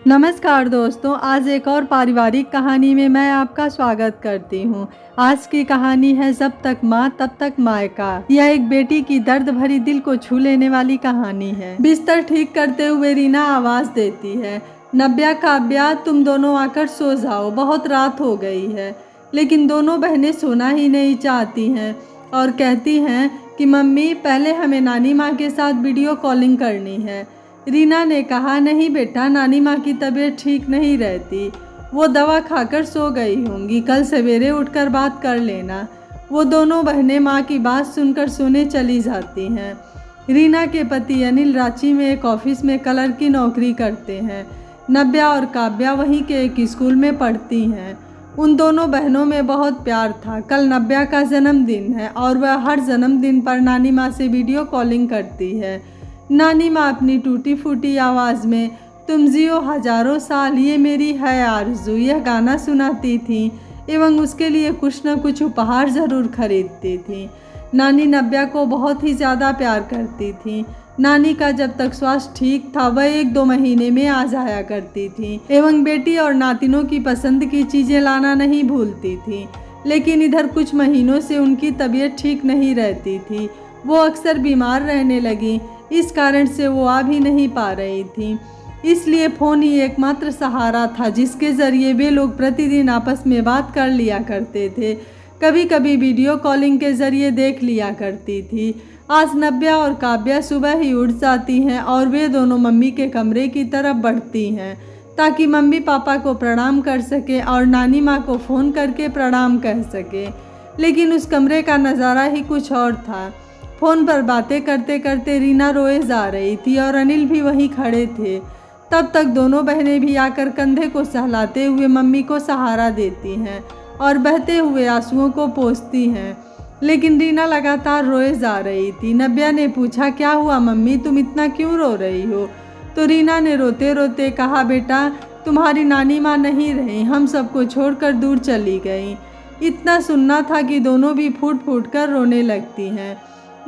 नमस्कार दोस्तों, आज एक और पारिवारिक कहानी में मैं आपका स्वागत करती हूँ। आज की कहानी है जब तक माँ तब तक मायका। यह एक बेटी की दर्द भरी दिल को छू लेने वाली कहानी है। बिस्तर ठीक करते हुए रीना आवाज देती है, नव्या, काव्या, तुम दोनों आकर सो जाओ, बहुत रात हो गई है। लेकिन दोनों बहनें सोना ही नहीं चाहती हैं और कहती हैं कि मम्मी, पहले हमें नानी माँ के साथ वीडियो कॉलिंग करनी है। रीना ने कहा, नहीं बेटा, नानी माँ की तबीयत ठीक नहीं रहती, वो दवा खाकर सो गई होंगी, कल सवेरे उठकर बात कर लेना। वो दोनों बहनें माँ की बात सुनकर सोने चली जाती हैं। रीना के पति अनिल रांची में एक ऑफिस में कलर की नौकरी करते हैं। नव्या और काव्या वहीं के एक स्कूल में पढ़ती हैं। उन दोनों बहनों में बहुत प्यार था। कल नव्या का जन्मदिन है और वह हर जन्मदिन पर नानी माँ से वीडियो कॉलिंग करती है। नानी माँ अपनी टूटी फूटी आवाज़ में तुम जियो हजारों साल, ये मेरी है आरज़ू, यह गाना सुनाती थी एवं उसके लिए कुछ न कुछ उपहार ज़रूर खरीदती थी। नानी नव्या को बहुत ही ज़्यादा प्यार करती थी। नानी का जब तक स्वास्थ्य ठीक था वह 1-2 महीने में आ जाया करती थी एवं बेटी और नातिनों की पसंद की चीज़ें लाना नहीं भूलती थी। लेकिन इधर कुछ महीनों से उनकी तबीयत ठीक नहीं रहती थी। वो अक्सर बीमार रहने लगी, इस कारण से वो आ भी नहीं पा रही थी। इसलिए फ़ोन ही एकमात्र सहारा था जिसके ज़रिए वे लोग प्रतिदिन आपस में बात कर लिया करते थे। कभी कभी वीडियो कॉलिंग के ज़रिए देख लिया करती थी। आज नव्या और काव्या सुबह ही उठ जाती हैं और वे दोनों मम्मी के कमरे की तरफ बढ़ती हैं ताकि मम्मी पापा को प्रणाम कर सके और नानी माँ को फ़ोन करके प्रणाम कह सके। लेकिन उस कमरे का नज़ारा ही कुछ और था। फ़ोन पर बातें करते करते रीना रोए जा रही थी और अनिल भी वहीं खड़े थे। तब तक दोनों बहनें भी आकर कंधे को सहलाते हुए मम्मी को सहारा देती हैं और बहते हुए आंसुओं को पोंछती हैं। लेकिन रीना लगातार रोए जा रही थी। नव्या ने पूछा, क्या हुआ मम्मी, तुम इतना क्यों रो रही हो? तो रीना ने रोते रोते कहा, बेटा, तुम्हारी नानी माँ नहीं रही, हम सबको छोड़कर दूर चली गई। इतना सुनना था कि दोनों भी फूट फूट कर रोने लगती हैं।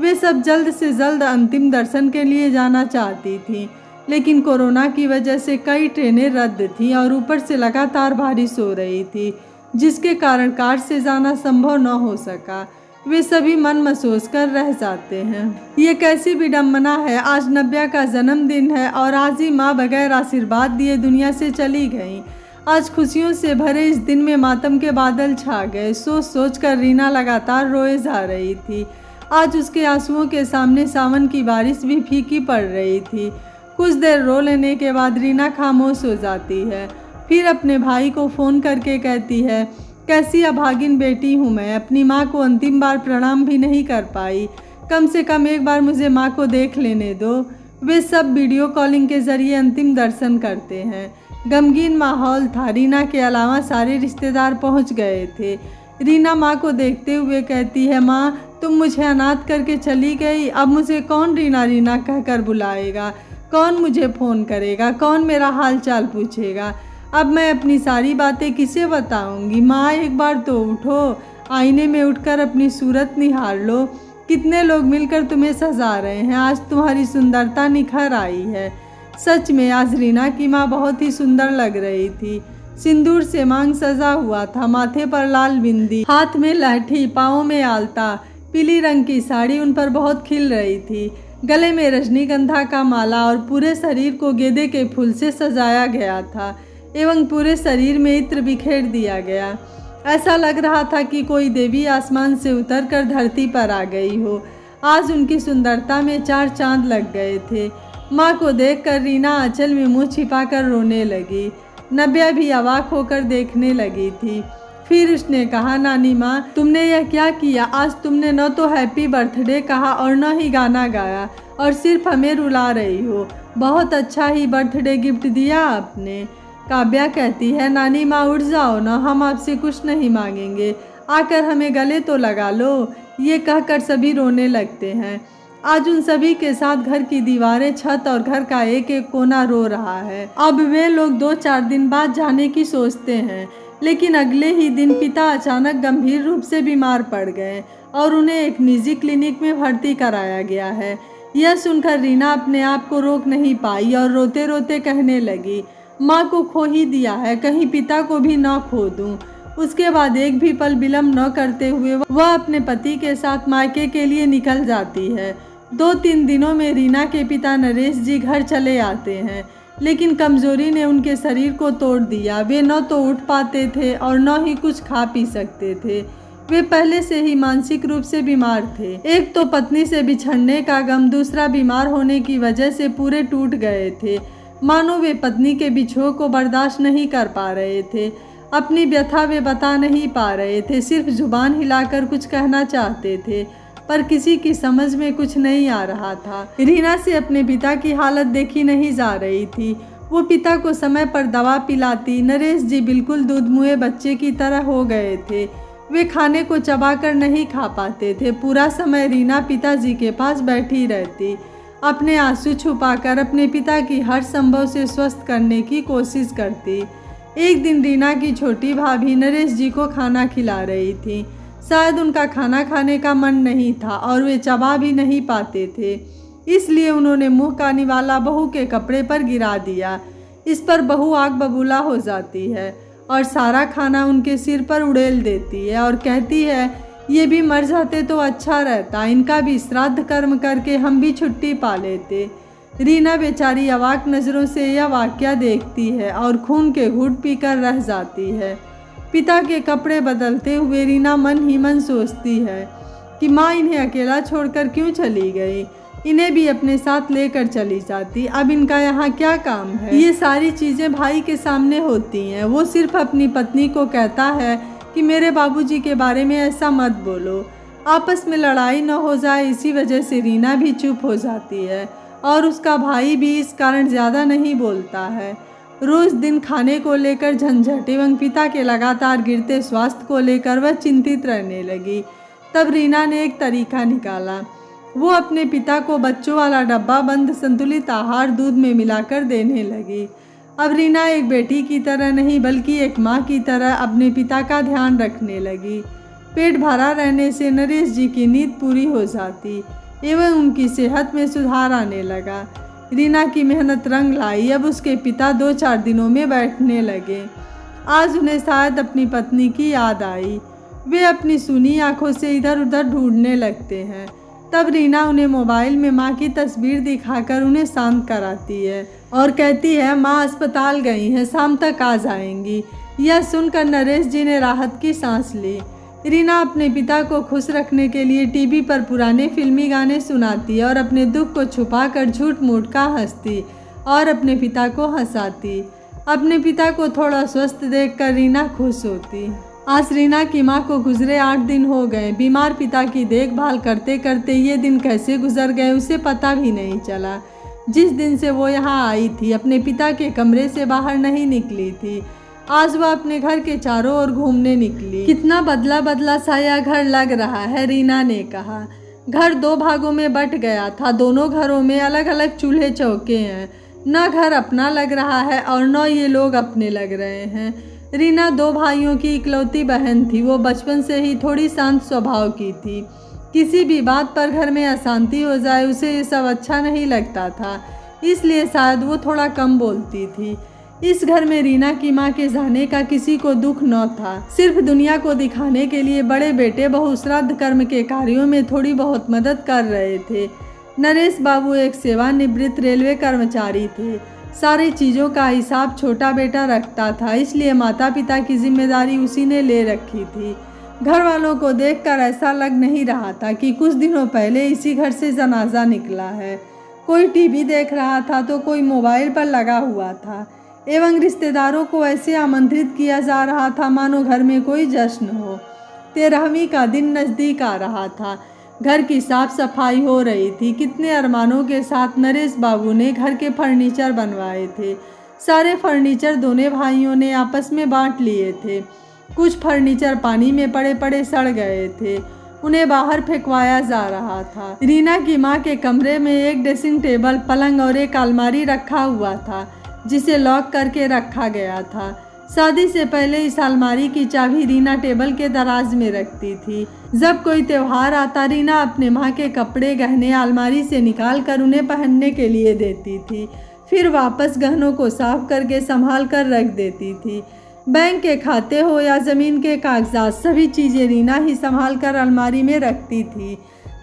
वे सब जल्द से जल्द अंतिम दर्शन के लिए जाना चाहती थीं, लेकिन कोरोना की वजह से कई ट्रेनें रद्द थीं और ऊपर से लगातार बारिश हो रही थी, जिसके कारण कार से जाना संभव न हो सका। वे सभी मन मसोस कर रह जाते हैं। ये कैसी विडम्बना है, आज नव्या का जन्मदिन है और आज ही माँ बगैर आशीर्वाद दिए दुनिया से चली गई। आज खुशियों से भरे इस दिन में मातम के बादल छा गए। सोच सोच कर रीना लगातार रोए जा रही थी। आज उसके आंसुओं के सामने सावन की बारिश भी फीकी पड़ रही थी। कुछ देर रो लेने के बाद रीना खामोश हो जाती है। फिर अपने भाई को फ़ोन करके कहती है, कैसी अभागिन बेटी हूँ मैं, अपनी माँ को अंतिम बार प्रणाम भी नहीं कर पाई, कम से कम एक बार मुझे माँ को देख लेने दो। वे सब वीडियो कॉलिंग के ज़रिए अंतिम दर्शन करते हैं। गमगीन माहौल था। रीना के अलावा सारे रिश्तेदार पहुँच गए थे। रीना माँ को देखते हुए कहती है, माँ, तुम मुझे अनाथ करके चली गई, अब मुझे कौन रीना रीना कहकर बुलाएगा, कौन मुझे फ़ोन करेगा, कौन मेरा हाल चाल पूछेगा, अब मैं अपनी सारी बातें किसे बताऊंगी? माँ, एक बार तो उठो, आईने में उठकर अपनी सूरत निहार लो, कितने लोग मिलकर तुम्हें सजा रहे हैं, आज तुम्हारी सुंदरता निखर आई है। सच में आज रीना की माँ बहुत ही सुंदर लग रही थी। सिंदूर से मांग सजा हुआ था, माथे पर लाल बिंदी, हाथ में लाठी, पाँव में आलता, पीली रंग की साड़ी उन पर बहुत खिल रही थी। गले में रजनीगंधा का माला और पूरे शरीर को गेंदे के फूल से सजाया गया था एवं पूरे शरीर में इत्र बिखेर दिया गया। ऐसा लग रहा था कि कोई देवी आसमान से उतरकर धरती पर आ गई हो। आज उनकी सुंदरता में 4 चांद लग गए थे। माँ को देखकर रीना आंचल में मुँह छिपाकर रोने लगी। नव्या भी अवाक होकर देखने लगी थी। फिर उसने कहा, नानी माँ, तुमने यह क्या किया? आज तुमने न तो हैप्पी बर्थडे कहा और न ही गाना गाया और सिर्फ हमें रुला रही हो। बहुत अच्छा ही बर्थडे गिफ्ट दिया आपने। काव्या कहती है, नानी माँ, उठ जाओ ना, हम आपसे कुछ नहीं मांगेंगे, आकर हमें गले तो लगा लो। ये कहकर सभी रोने लगते हैं। आज उन सभी के साथ घर की दीवारें, छत और घर का एक एक कोना रो रहा है। अब वे लोग 2-4 दिन बाद जाने की सोचते हैं, लेकिन अगले ही दिन पिता अचानक गंभीर रूप से बीमार पड़ गए और उन्हें एक निजी क्लिनिक में भर्ती कराया गया है। यह सुनकर रीना अपने आप को रोक नहीं पाई और रोते रोते कहने लगी, माँ को खो ही दिया है, कहीं पिता को भी न खो दूँ। उसके बाद एक भी पल विलम्ब न करते हुए वह अपने पति के साथ मायके के लिए निकल जाती है। 2-3 दिनों में रीना के पिता नरेश जी घर चले आते हैं, लेकिन कमजोरी ने उनके शरीर को तोड़ दिया। वे न तो उठ पाते थे और न ही कुछ खा पी सकते थे। वे पहले से ही मानसिक रूप से बीमार थे। एक तो पत्नी से बिछड़ने का गम, दूसरा बीमार होने की वजह से पूरे टूट गए थे। मानो वे पत्नी के बिछोह को बर्दाश्त नहीं कर पा रहे थे। अपनी व्यथा वे बता नहीं पा रहे थे, सिर्फ जुबान हिलाकर कुछ कहना चाहते थे, पर किसी की समझ में कुछ नहीं आ रहा था। रीना से अपने पिता की हालत देखी नहीं जा रही थी। वो पिता को समय पर दवा पिलाती। नरेश जी बिल्कुल दूध मुहे बच्चे की तरह हो गए थे। वे खाने को चबाकर नहीं खा पाते थे। पूरा समय रीना पिताजी के पास बैठी रहती, अपने आंसू छुपाकर अपने पिता की हर संभव से स्वस्थ करने की कोशिश करती। एक दिन रीना की छोटी भाभी नरेश जी को खाना खिला रही थी। शायद उनका खाना खाने का मन नहीं था और वे चबा भी नहीं पाते थे, इसलिए उन्होंने मुंह का निवाला बहू के कपड़े पर गिरा दिया। इस पर बहू आग बबूला हो जाती है और सारा खाना उनके सिर पर उड़ेल देती है और कहती है, ये भी मर जाते तो अच्छा रहता, इनका भी श्राद्ध कर्म करके हम भी छुट्टी पा लेते। रीना बेचारी अवाक नज़रों से यह वाकया देखती है और खून के घूंट पीकर रह जाती है। पिता के कपड़े बदलते हुए रीना मन ही मन सोचती है कि माँ इन्हें अकेला छोड़कर क्यों चली गई, इन्हें भी अपने साथ लेकर चली जाती, अब इनका यहाँ क्या काम है। ये सारी चीज़ें भाई के सामने होती हैं। वो सिर्फ अपनी पत्नी को कहता है कि मेरे बाबूजी के बारे में ऐसा मत बोलो, आपस में लड़ाई न हो जाए। इसी वजह से रीना भी चुप हो जाती है और उसका भाई भी इस कारण ज़्यादा नहीं बोलता है। रोज़ दिन खाने को लेकर झंझट एवं पिता के लगातार गिरते स्वास्थ्य को लेकर वह चिंतित रहने लगी। तब रीना ने एक तरीका निकाला। वो अपने पिता को बच्चों वाला डब्बा बंद संतुलित आहार दूध में मिलाकर देने लगी। अब रीना एक बेटी की तरह नहीं बल्कि एक माँ की तरह अपने पिता का ध्यान रखने लगी। पेट भरा रहने से नरेश जी की नींद पूरी हो जाती एवं उनकी सेहत में सुधार आने लगा। रीना की मेहनत रंग लाई। अब उसके पिता 2-4 दिनों में बैठने लगे। आज उन्हें शायद अपनी पत्नी की याद आई। वे अपनी सुनी आंखों से इधर उधर ढूंढने लगते हैं। तब रीना उन्हें मोबाइल में माँ की तस्वीर दिखाकर उन्हें शांत कराती है और कहती है, माँ अस्पताल गई हैं, शाम तक आ जाएंगी। यह सुनकर नरेश जी ने राहत की सांस ली। रीना अपने पिता को खुश रखने के लिए टीवी पर पुराने फिल्मी गाने सुनाती और अपने दुख को छुपाकर झूठ मूठ का हंसती और अपने पिता को हंसाती। अपने पिता को थोड़ा स्वस्थ देखकर रीना खुश होती। आज रीना की माँ को गुजरे 8 दिन हो गए। बीमार पिता की देखभाल करते करते ये दिन कैसे गुजर गए उसे पता भी नहीं चला। जिस दिन से वो यहाँ आई थी, अपने पिता के कमरे से बाहर नहीं निकली थी। आज वह अपने घर के चारों ओर घूमने निकली। कितना बदला बदला सा यह घर लग रहा है, रीना ने कहा। घर 2 भागों में बट गया था। दोनों घरों में अलग अलग चूल्हे चौके हैं। न घर अपना लग रहा है और न ये लोग अपने लग रहे हैं। रीना 2 भाइयों की इकलौती बहन थी। वो बचपन से ही थोड़ी शांत स्वभाव की थी। किसी भी बात पर घर में अशांति हो जाए उसे ये सब अच्छा नहीं लगता था, इसलिए शायद वो थोड़ा कम बोलती थी। इस घर में रीना की माँ के जाने का किसी को दुख न था। सिर्फ दुनिया को दिखाने के लिए बड़े बेटे बहू श्राद्ध कर्म के कार्यों में थोड़ी बहुत मदद कर रहे थे। नरेश बाबू एक सेवानिवृत्त रेलवे कर्मचारी थे। सारी चीज़ों का हिसाब छोटा बेटा रखता था, इसलिए माता पिता की जिम्मेदारी उसी ने ले रखी थी। घर वालों को देखकर ऐसा लग नहीं रहा था कि कुछ दिनों पहले इसी घर से जनाजा निकला है। कोई टीवी देख रहा था तो कोई मोबाइल पर लगा हुआ था एवं रिश्तेदारों को ऐसे आमंत्रित किया जा रहा था मानो घर में कोई जश्न हो। 13वीं का दिन नज़दीक आ रहा था। घर की साफ सफाई हो रही थी। कितने अरमानों के साथ नरेश बाबू ने घर के फर्नीचर बनवाए थे। सारे फर्नीचर दोनों भाइयों ने आपस में बांट लिए थे। कुछ फर्नीचर पानी में पड़े पड़े सड़ गए थे, उन्हें बाहर फेंकवाया जा रहा था। रीना की माँ के कमरे में एक ड्रेसिंग टेबल, पलंग और एक अलमारी रखा हुआ था जिसे लॉक करके रखा गया था। शादी से पहले इस अलमारी की चाबी रीना टेबल के दराज में रखती थी। जब कोई त्यौहार आता रीना अपने माँ के कपड़े गहने अलमारी से निकाल कर उन्हें पहनने के लिए देती थी। फिर वापस गहनों को साफ करके संभाल कर रख देती थी। बैंक के खाते हो या ज़मीन के कागजात, सभी चीज़ें रीना ही संभाल कर अलमारी में रखती थी।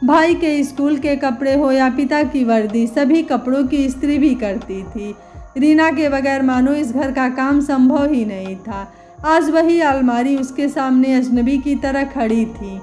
भाई के स्कूल के कपड़े हो या पिता की वर्दी, सभी कपड़ों की इस्त्री भी करती थी। रीना के बगैर मानो इस घर का काम संभव ही नहीं था। आज वही अलमारी उसके सामने अजनबी की तरह खड़ी थी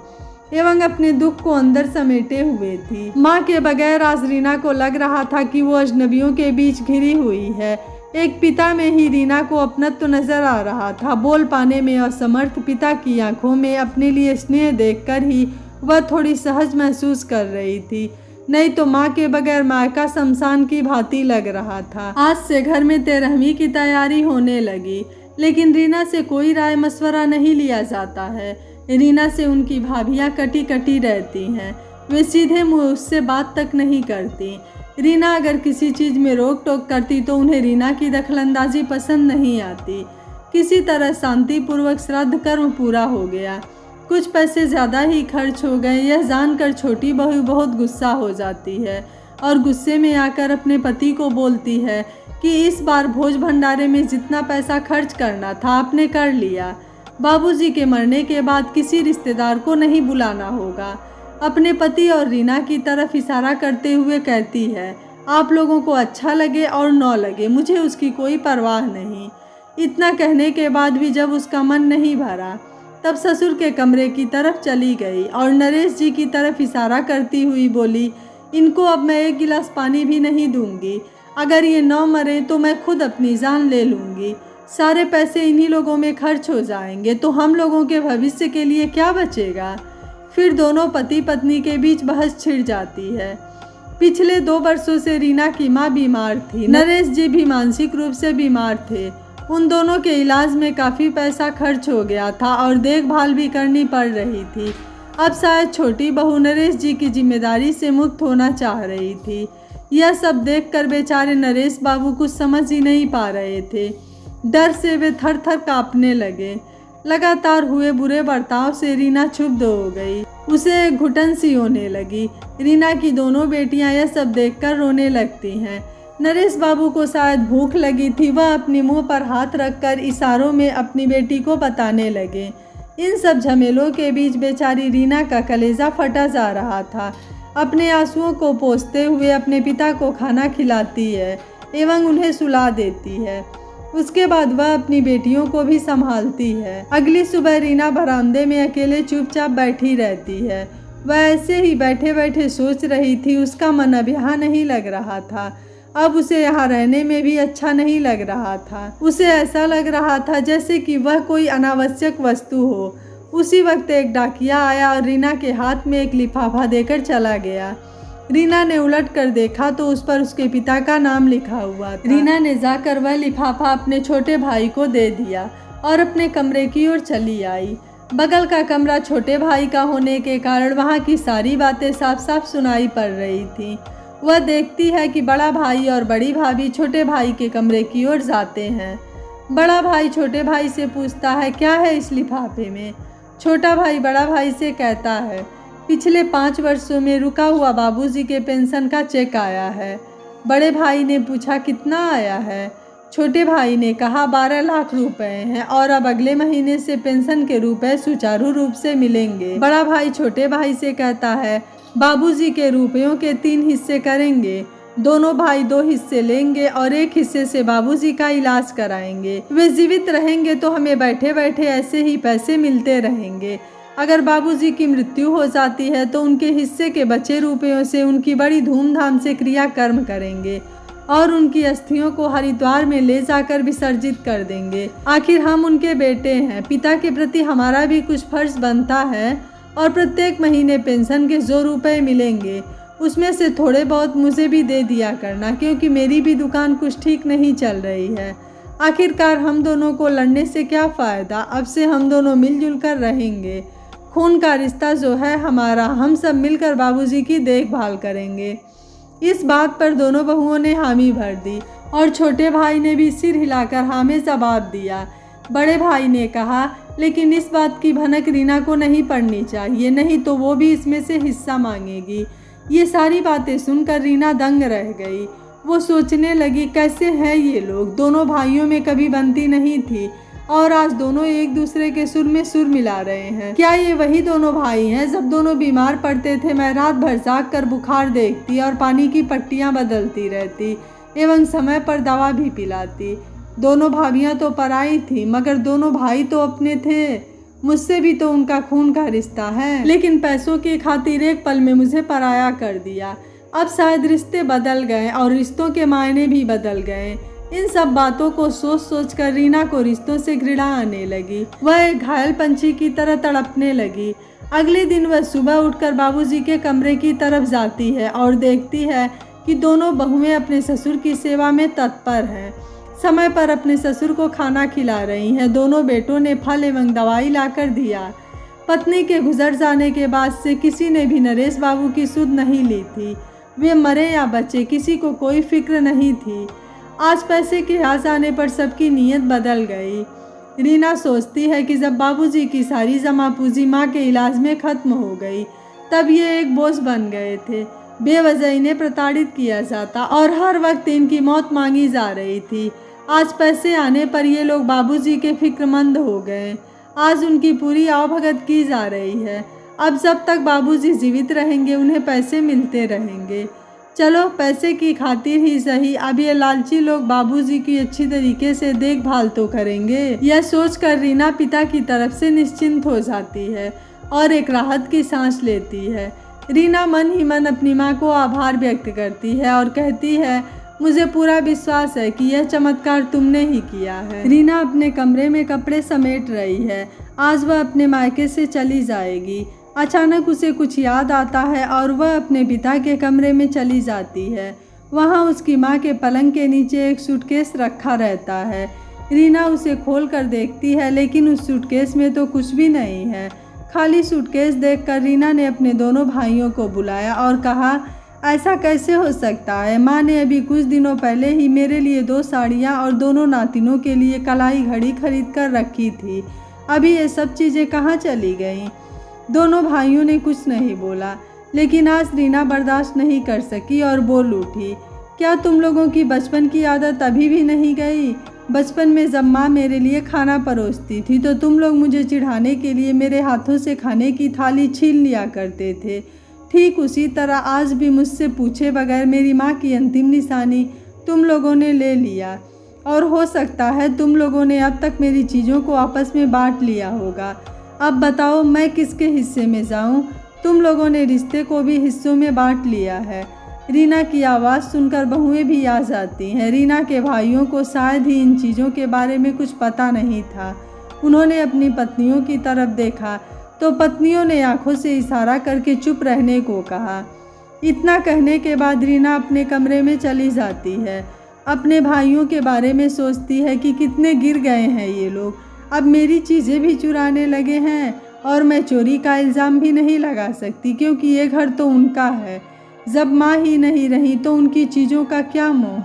एवं अपने दुख को अंदर समेटे हुए थी। माँ के बगैर आज रीना को लग रहा था कि वो अजनबियों के बीच घिरी हुई है। एक पिता में ही रीना को अपनत्व नजर आ रहा था। बोल पाने में असमर्थ पिता की आंखों में अपने लिए स्नेह देखकर ही वह थोड़ी सहज महसूस कर रही थी, नहीं तो माँ के बगैर मायका शमशान की भांति लग रहा था। आज से घर में 13वीं की तैयारी होने लगी, लेकिन रीना से कोई राय मशवरा नहीं लिया जाता है। रीना से उनकी भाभियाँ कटी कटी रहती हैं। वे सीधे मुँह उससे बात तक नहीं करती। रीना अगर किसी चीज़ में रोक टोक करती तो उन्हें रीना की दखलंदाजी पसंद नहीं आती। किसी तरह शांतिपूर्वक श्राद्ध कर्म पूरा हो गया। कुछ पैसे ज़्यादा ही खर्च हो गए, यह जानकर छोटी बहू बहुत गुस्सा हो जाती है और गुस्से में आकर अपने पति को बोलती है कि इस बार भोज भंडारे में जितना पैसा खर्च करना था आपने कर लिया। बाबूजी के मरने के बाद किसी रिश्तेदार को नहीं बुलाना होगा। अपने पति और रीना की तरफ इशारा करते हुए कहती है, आप लोगों को अच्छा लगे और न लगे, मुझे उसकी कोई परवाह नहीं। इतना कहने के बाद भी जब उसका मन नहीं भरा, तब ससुर के कमरे की तरफ चली गई और नरेश जी की तरफ इशारा करती हुई बोली, इनको अब मैं एक गिलास पानी भी नहीं दूंगी। अगर ये न मरे तो मैं खुद अपनी जान ले लूँगी। सारे पैसे इन्हीं लोगों में खर्च हो जाएंगे तो हम लोगों के भविष्य के लिए क्या बचेगा। फिर दोनों पति पत्नी के बीच बहस छिड़ जाती है। पिछले 2 वर्षों से रीना की माँ बीमार थी। नरेश जी भी मानसिक रूप से बीमार थे। उन दोनों के इलाज में काफ़ी पैसा खर्च हो गया था और देखभाल भी करनी पड़ रही थी। अब शायद छोटी बहू नरेश जी की जिम्मेदारी से मुक्त होना चाह रही थी। यह सब देखकर बेचारे नरेश बाबू कुछ समझ ही नहीं पा रहे थे। डर से वे थर थर काँपने लगे। लगातार हुए बुरे बर्ताव से रीना क्षुब्ध हो गई। उसे घुटन सी होने लगी। रीना की दोनों बेटियां यह सब देखकर रोने लगती हैं। नरेश बाबू को शायद भूख लगी थी। वह अपने मुंह पर हाथ रखकर इशारों में अपनी बेटी को बताने लगे। इन सब झमेलों के बीच बेचारी रीना का कलेजा फटा जा रहा था। अपने आंसुओं को पोंछते हुए अपने पिता को खाना खिलाती है एवं उन्हें सुला देती है। उसके बाद वह अपनी बेटियों को भी संभालती है। अगली सुबह रीना बरामदे में अकेले चुपचाप बैठी रहती है। वह ऐसे ही बैठे बैठे सोच रही थी। उसका मन अब यहाँ नहीं लग रहा था। अब उसे यहाँ रहने में भी अच्छा नहीं लग रहा था। उसे ऐसा लग रहा था जैसे कि वह कोई अनावश्यक वस्तु हो। उसी वक्त एक डाकिया आया और रीना के हाथ में एक लिफाफा देकर चला गया। रीना ने उलट कर देखा तो उस पर उसके पिता का नाम लिखा हुआ था। रीना ने जाकर वह लिफाफा अपने छोटे भाई को दे दिया और अपने कमरे की ओर चली आई। बगल का कमरा छोटे भाई का होने के कारण वहाँ की सारी बातें साफ साफ सुनाई पड़ रही थी। वह देखती है कि बड़ा भाई और बड़ी भाभी छोटे भाई के कमरे की ओर जाते हैं। बड़ा भाई छोटे भाई से पूछता है, क्या है इस लिफाफे में। छोटा भाई बड़ा भाई से कहता है, पिछले 5 वर्षों में रुका हुआ बाबूजी के पेंशन का चेक आया है। बड़े भाई ने पूछा, कितना आया है। छोटे भाई ने कहा 12 लाख रुपए हैं और अब अगले महीने से पेंशन के रुपए सुचारू रूप से मिलेंगे। बड़ा भाई छोटे भाई से कहता है, बाबूजी के रुपयों के 3 हिस्से करेंगे। दोनों भाई 2 हिस्से लेंगे और 1 हिस्से से बाबूजी का इलाज कराएंगे। वे जीवित रहेंगे तो हमें बैठे बैठे ऐसे ही पैसे मिलते रहेंगे। अगर बाबूजी की मृत्यु हो जाती है तो उनके हिस्से के बचे रुपयों से उनकी बड़ी धूमधाम से क्रियाकर्म करेंगे और उनकी अस्थियों को हरिद्वार में ले जाकर विसर्जित कर देंगे। आखिर हम उनके बेटे हैं। पिता के प्रति हमारा भी कुछ फर्ज बनता है और प्रत्येक महीने पेंशन के जो रुपए मिलेंगे उसमें से थोड़े बहुत मुझे भी दे दिया करना, क्योंकि मेरी भी दुकान कुछ ठीक नहीं चल रही है। आखिरकार हम दोनों को लड़ने से क्या फ़ायदा। अब से हम दोनों मिलजुल कर रहेंगे। खून का रिश्ता जो है हमारा, हम सब मिलकर बाबूजी की देखभाल करेंगे। इस बात पर दोनों बहुओं ने हामी भर दी और छोटे भाई ने भी सिर हिलाकर हाँ में जवाब दिया। बड़े भाई ने कहा, लेकिन इस बात की भनक रीना को नहीं पड़नी चाहिए, नहीं तो वो भी इसमें से हिस्सा मांगेगी। ये सारी बातें सुनकर रीना दंग रह गई। वो सोचने लगी कैसे हैं ये लोग, दोनों भाइयों में कभी बनती नहीं थी और आज दोनों एक दूसरे के सुर में सुर मिला रहे हैं। क्या ये वही दोनों भाई हैं? जब दोनों बीमार पड़ते थे मैं रात भर जाग कर बुखार देखती और पानी की पट्टियाँ बदलती रहती एवं समय पर दवा भी पिलाती। दोनों भाभियाँ तो पराई थी मगर दोनों भाई तो अपने थे, मुझसे भी तो उनका खून का रिश्ता है, लेकिन पैसों की खातिर एक पल में मुझे पराया कर दिया। अब शायद रिश्ते बदल गए और रिश्तों के मायने भी बदल गए। इन सब बातों को सोच सोच कर रीना को रिश्तों से घृणा आने लगी। वह एक घायल पंछी की तरह तड़पने लगी। अगले दिन वह सुबह उठकर बाबूजी के कमरे की तरफ जाती है और देखती है कि दोनों बहुएं अपने ससुर की सेवा में तत्पर हैं। समय पर अपने ससुर को खाना खिला रही हैं। दोनों बेटों ने फल एवं दवाई लाकर दिया। पत्नी के गुजर जाने के बाद से किसी ने भी नरेश बाबू की सुध नहीं ली थी। वे मरे या बचे किसी को कोई फिक्र नहीं थी। आज पैसे के आ जाने पर सबकी नीयत बदल गई। रीना सोचती है कि जब बाबूजी की सारी जमा पूंजी माँ के इलाज में खत्म हो गई तब ये एक बोझ बन गए थे। बेवजह इन्हें प्रताड़ित किया जाता और हर वक्त इनकी मौत मांगी जा रही थी। आज पैसे आने पर ये लोग बाबूजी के फिक्रमंद हो गए। आज उनकी पूरी आवभगत की जा रही है। अब जब तक बाबूजी जीवित रहेंगे उन्हें पैसे मिलते रहेंगे। चलो पैसे की खातिर ही सही, अब ये लालची लोग बाबूजी की अच्छी तरीके से देखभाल तो करेंगे। यह सोचकर रीना पिता की तरफ से निश्चिंत हो जाती है और एक राहत की सांस लेती है। रीना मन ही मन अपनी माँ को आभार व्यक्त करती है और कहती है, मुझे पूरा विश्वास है कि यह चमत्कार तुमने ही किया है। रीना अपने कमरे में कपड़े समेट रही है। आज वह अपने मायके से चली जाएगी। अचानक उसे कुछ याद आता है और वह अपने पिता के कमरे में चली जाती है। वहाँ उसकी माँ के पलंग के नीचे एक सूटकेस रखा रहता है। रीना उसे खोल कर देखती है लेकिन उस सूटकेस में तो कुछ भी नहीं है। खाली सूटकेस देखकर रीना ने अपने दोनों भाइयों को बुलाया और कहा, ऐसा कैसे हो सकता है? माँ ने अभी कुछ दिनों पहले ही मेरे लिए 2 साड़ियाँ और दोनों नातिनों के लिए कलाई घड़ी खरीद कर रखी थी। अभी ये सब चीज़ें कहाँ चली गईं? दोनों भाइयों ने कुछ नहीं बोला, लेकिन आज रीना बर्दाश्त नहीं कर सकी और बोल उठी, क्या तुम लोगों की बचपन की आदत अभी भी नहीं गई? बचपन में जब माँ मेरे लिए खाना परोसती थी तो तुम लोग मुझे चिढ़ाने के लिए मेरे हाथों से खाने की थाली छीन लिया करते थे। ठीक उसी तरह आज भी मुझसे पूछे बगैर मेरी माँ की अंतिम निशानी तुम लोगों ने ले लिया और हो सकता है तुम लोगों ने अब तक मेरी चीज़ों को आपस में बांट लिया होगा। अब बताओ मैं किसके हिस्से में जाऊं? तुम लोगों ने रिश्ते को भी हिस्सों में बांट लिया है। रीना की आवाज़ सुनकर बहुएं भी आ जाती हैं। रीना के भाइयों को शायद ही इन चीज़ों के बारे में कुछ पता नहीं था। उन्होंने अपनी पत्नियों की तरफ देखा तो पत्नियों ने आंखों से इशारा करके चुप रहने को कहा। इतना कहने के बाद रीना अपने कमरे में चली जाती है। अपने भाइयों के बारे में सोचती है कि कितने गिर गए हैं ये लोग। अब मेरी चीज़ें भी चुराने लगे हैं और मैं चोरी का इल्ज़ाम भी नहीं लगा सकती क्योंकि ये घर तो उनका है। जब माँ ही नहीं रही तो उनकी चीज़ों का क्या मोह।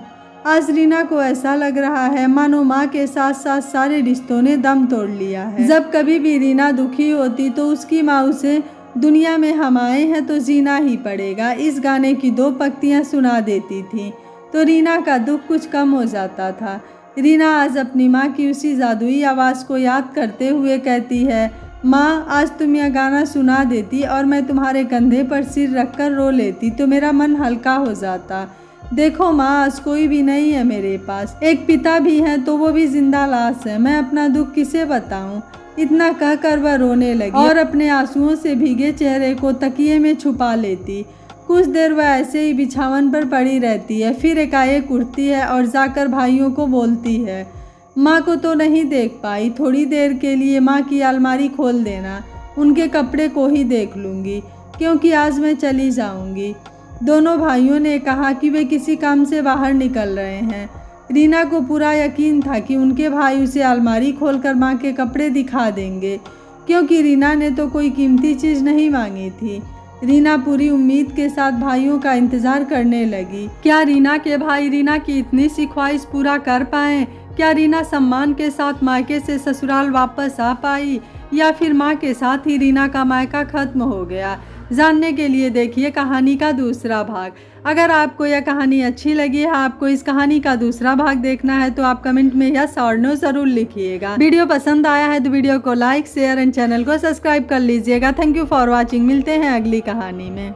आज रीना को ऐसा लग रहा है मानो माँ के साथ साथ सारे रिश्तों ने दम तोड़ लिया है। जब कभी भी रीना दुखी होती तो उसकी माँ उसे दुनिया में हम आए हैं तो जीना ही पड़ेगा इस गाने की 2 पंक्तियाँ सुना देती थी तो रीना का दुख कुछ कम हो जाता था। रीना आज अपनी माँ की उसी जादुई आवाज़ को याद करते हुए कहती है, माँ आज तुम यह गाना सुना देती और मैं तुम्हारे कंधे पर सिर रखकर रो लेती तो मेरा मन हल्का हो जाता। देखो माँ आज कोई भी नहीं है मेरे पास, एक पिता भी है तो वो भी जिंदा लाश है, मैं अपना दुख किसे बताऊँ। इतना कहकर वह रोने लगी और अपने आंसुओं से भीगे चेहरे को तकिए में छुपा लेती। कुछ देर वह ऐसे ही बिछावन पर पड़ी रहती है, फिर एकाएक उठती है और जाकर भाइयों को बोलती है, माँ को तो नहीं देख पाई, थोड़ी देर के लिए माँ की अलमारी खोल देना, उनके कपड़े को ही देख लूँगी क्योंकि आज मैं चली जाऊँगी। दोनों भाइयों ने कहा कि वे किसी काम से बाहर निकल रहे हैं। रीना को पूरा यकीन था कि उनके भाई उसे अलमारी खोलकर माँ के कपड़े दिखा देंगे क्योंकि रीना ने तो कोई कीमती चीज़ नहीं मांगी थी। रीना पूरी उम्मीद के साथ भाइयों का इंतज़ार करने लगी। क्या रीना के भाई रीना की इतनी सी ख्वाहिश पूरा कर पाएँ? क्या रीना सम्मान के साथ मायके से ससुराल वापस आ पाई या फिर माँ के साथ ही रीना का मायका खत्म हो गया? जानने के लिए देखिए कहानी का दूसरा भाग। अगर आपको यह कहानी अच्छी लगी है, आपको इस कहानी का दूसरा भाग देखना है तो आप कमेंट में यस और नो जरूर लिखिएगा। वीडियो पसंद आया है तो वीडियो को लाइक शेयर एंड चैनल को सब्सक्राइब कर लीजिएगा। Thank you for watching. मिलते हैं अगली कहानी में।